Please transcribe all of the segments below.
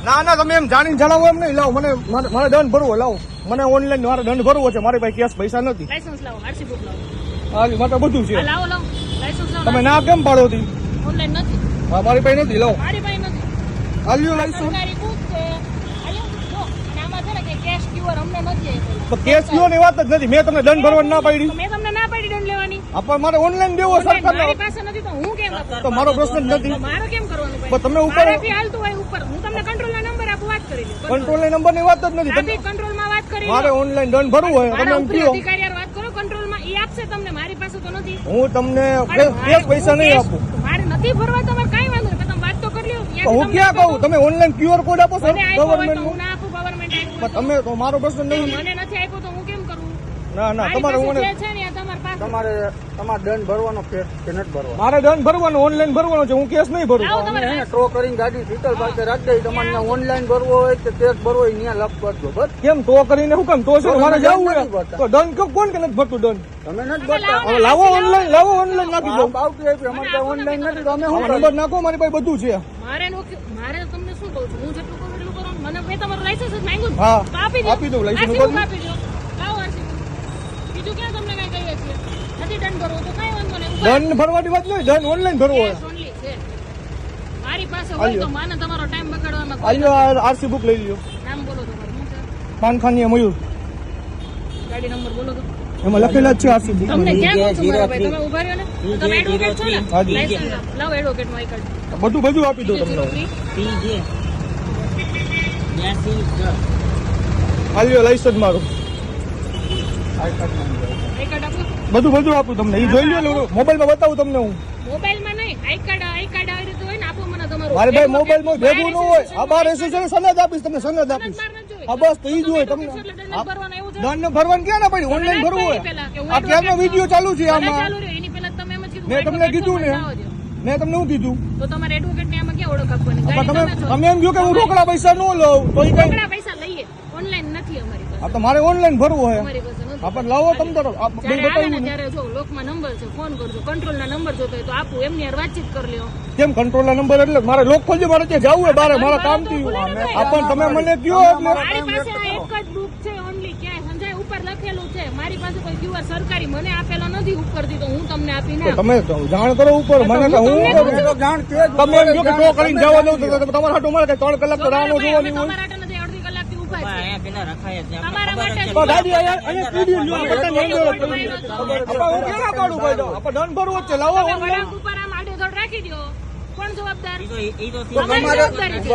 ના ના તમે એમ જાણીને જણાવો એમ નહીં. લાવો મને મારે દંડ ભરવો. લાવો મને ઓનલાઈન મારે દંડ ભરવો છે. મારી પાસે કેશ પૈસા નથી. લાયસન્સ લાવો, આરસી બુક લાવો. હા મારે બધું છે. લાવો લાવો લાયસન્સ લાવો. તમે ના કેમ પાડો હતી? ઓનલાઈન નથી. હા મારી પાસે નથી. લાવો મારી પાસે નથી. આલ્યો લાયસન્સ. સરકારી બુક છે. આલ્યો જો અને આમાં છે ને કે કેશ ક્યુઆર અમને નથી આપ્યો. તો કેશ કયો ની વાત જ નથી. મેં તમને દંડ ભરવાની ના પાડી. તો મેં તમને ના પાડી દંડ લેવાની. પણ મારે ઓનલાઈન દેવો સરકાર. મારી પાસે નથી તો હું કેમ આપું? તો મારો પ્રશ્ન જ નથી. મારો કેમ કરવાનું ભાઈ? પણ તમે ઉપર મારાથી હાલતું હોય ઉપર. હું તમને કંટ્રોલના નંબર આપું, વાત કરી લો. કંટ્રોલ નંબર ની વાત જ નથી. આપી કંટ્રોલમાં વાત કરી લો. મારે ઓનલાઈન દંડ ભરવું હોય તમે મારા એમ ઉપરી કહો. અધિકારી યાર વાત કરો કંટ્રોલમાં. ઈ આપશે તમને, મારી પાસે તો નથી. હું તમને કેશ પૈસા નહીં આપું. મારે નથી ભરવા તમારે કાઈ વાંધો નહીં. તમે વાત તો કરી લો. હું ક્યાં કહું? તમે ઓનલાઈન ક્યુઆર કોડ આપો સર ગવર્નમેન્ટ હું ના આપું. ગવર્નમેન્ટ આપ્યું. તમે તો મારો પ્રશ્ન નહીં. મને નથી આપ્યું તો હું કેમ કરું? ના ના મારી તમારે પાસે જે છે ને આ તમારી પાસે. તમારે દંડ ભરવાનો કે નથી ભરવાનો? મારે દંડ ભરવાનો ઓનલાઈન ભરવાનો છે. હું કેસ નહીં ભરું. લાવો તમારે એને ટ્રો કરીને ગાડી ડિટેલ પાસે રાખી દઈ. તમારે ઓનલાઈન ભરવો હોય કે કેશ ભરવો હોય ત્યાં લખ કરજો. બસ કેમ તો કરીને હું કેમ તો છે મારે જવું હોય તો દંડ કોણ કે નથી ભરતું દંડ? તમે નથી ભરતા. હવે લાવો ઓનલાઈન નાખી દો. આવતી આપી અમારે ત્યાં ઓનલાઈન નથી તો અમે શું નંબર નાખો મારી પાસે બધું છે. મારે તમને શું કહું છું? હું જેટલું કરું એટલું કરો. મને મેં તમારું લાયસન્સ જ માંગ્યું છે. હા તો આપી દો. આપી દઉં લાયસન્સ RC book ઉપર. આપી દો. લાવો RC book. બીજું ક્યાં તમને કઈ કહીએ છીએ? નથી દંડ ભરવો તો કઈ વાંધો નહીં. દંડ ભરવાની વાત નહીં. દંડ ઓનલાઈન ભરવો હોય. Cash only છે. મારી પાસે હોય તો માને તમારો ટાઈમ બગાડવામાં કોઈ આલ્યો આરસી બુક લઈ લ્યો. નામ બોલો તમારું. શું છે? પાનખાની મયુર ગાડી નંબર બોલો તો. એમાં લખેલા જ છે આરસી બુક. તમને ક્યાં કહું છું મારા ભાઈ? તમે ઉભા રહ્યો ને. તમે એડવોકેટ છો ને? હાજી. લાયસન્સ આપો. લાવો એડવોકેટ નું આઈ કાર્ડ. બધું આપી દો તમને. આલ્યો લાયસન્સ મારું. આઈ કાર્ડ આપો. બધું આપું તમને. એ જોઈ લો. મોબાઈલમાં બતાવું તમને હું. મોબાઈલમાં નહીં. આઈ કાર્ડ આવી રીતે હોય ને આપો મને તમારું. મારે ભાઈ મોબાઈલમાં ભેગું ન હોય. આ બાર એસોસિએશન સનદ આપીશ તમને. સનદ આપીશ. હા બસ તો ઈ જ હોય તમને. દંડ ભરવાનું ક્યાં ના પડી? ઓનલાઈન ભરવું હોય. આ ક્યારનો વિડીયો ચાલુ છે આમાં. એની પહેલા તમે એમ જ કીધું. મેં તમને કીધું ને. મેં તમને શું કીધું? તો તમારે એડવોકેટ ને આમાં ક્યાં ઓળખ આપવાની? પણ ગાડી તમે છો. તમે એમ કહો કે હું રોકડા પૈસા ન લઉં તો ઈ કઈ. રોકડા પૈસા લઈએ. ઓનલાઈન નથી અમારી પાસે. આ તો મારે ઓનલાઈન ભરવું હોય. અમારી પાસે નથી. આપણે લાવો તમે તો જ્યારે આવે ને ત્યારે જો લોકમાં નંબર છે, ફોન કરજો. કંટ્રોલના નંબર જોતો હોય તો આપું. એમની યાર વાતચીત કરી લ્યો. કેમ કંટ્રોલ ના નંબર એટલે મારે લોક ખોલજો. મારે ત્યાં જવું હોય બારે મારા કામ થી. પણ તમે મને કયો એટલે મારી પાસે આ એક જ બુક છે ઓનલી. ક્યાંય સંજય ઉપર લખેલું છે. મારી પાસે કોઈ ક્યુઆર સરકારી મને આપેલો નથી ઉપરથી તો હું તમને આપી ના. તમે જાણ કરો ઉપર. મને તો હું તો જાણ તે જ તમે એમ કહો કે ટો કરીને જવા દઉં તો તમારા હાટું મારે કે 3 કલાક તો રાહ ન જોવાની હોય. તમારા માટે નથી. અડધી કલાકથી ઊભા છે. તમારા માટે તો ગાડી અહીંયા પીડી લ્યો. આપણે નહીં દેવો. આપણે હું કેના પાડું ભાઈ? તો આપણે દંડ ભરવો જ છે. લાવો તમે ઓનલાઈન. વળાંક ઉપર આમ આડેધડ રાખી દો. કોણ જવાબદાર? તો તમારી જવાબદારી છે.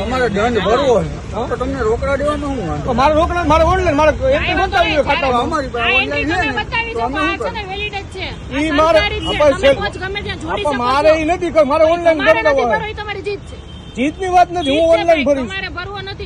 તમારે દંડ ભરવો હોય તો તમને રોકડા દેવામાં શું વાંધો? તો મારે રોકડા મારે ઓનલાઈન મારે એન્ટ્રી બતાવી ખાતામાં. અમારી આ પાસે એન્ટ્રી ઓનલાઈન તમે છે ને બતાવી તો દો. અમે આ શું છે ને વેલિડ જ છે. ઈ આ મારે સરકારી છે. આપણે તમે પોચ ગમે ત્યાં જોડી શકો મારે છો. ઈ નથી. મારે ઓનલાઈન તમારે કરતા નથી હોય. ભરવું, એ તમારી જીત છે. જીતની વાત નથી. હું ઓનલાઈન ભરીશ. તમારે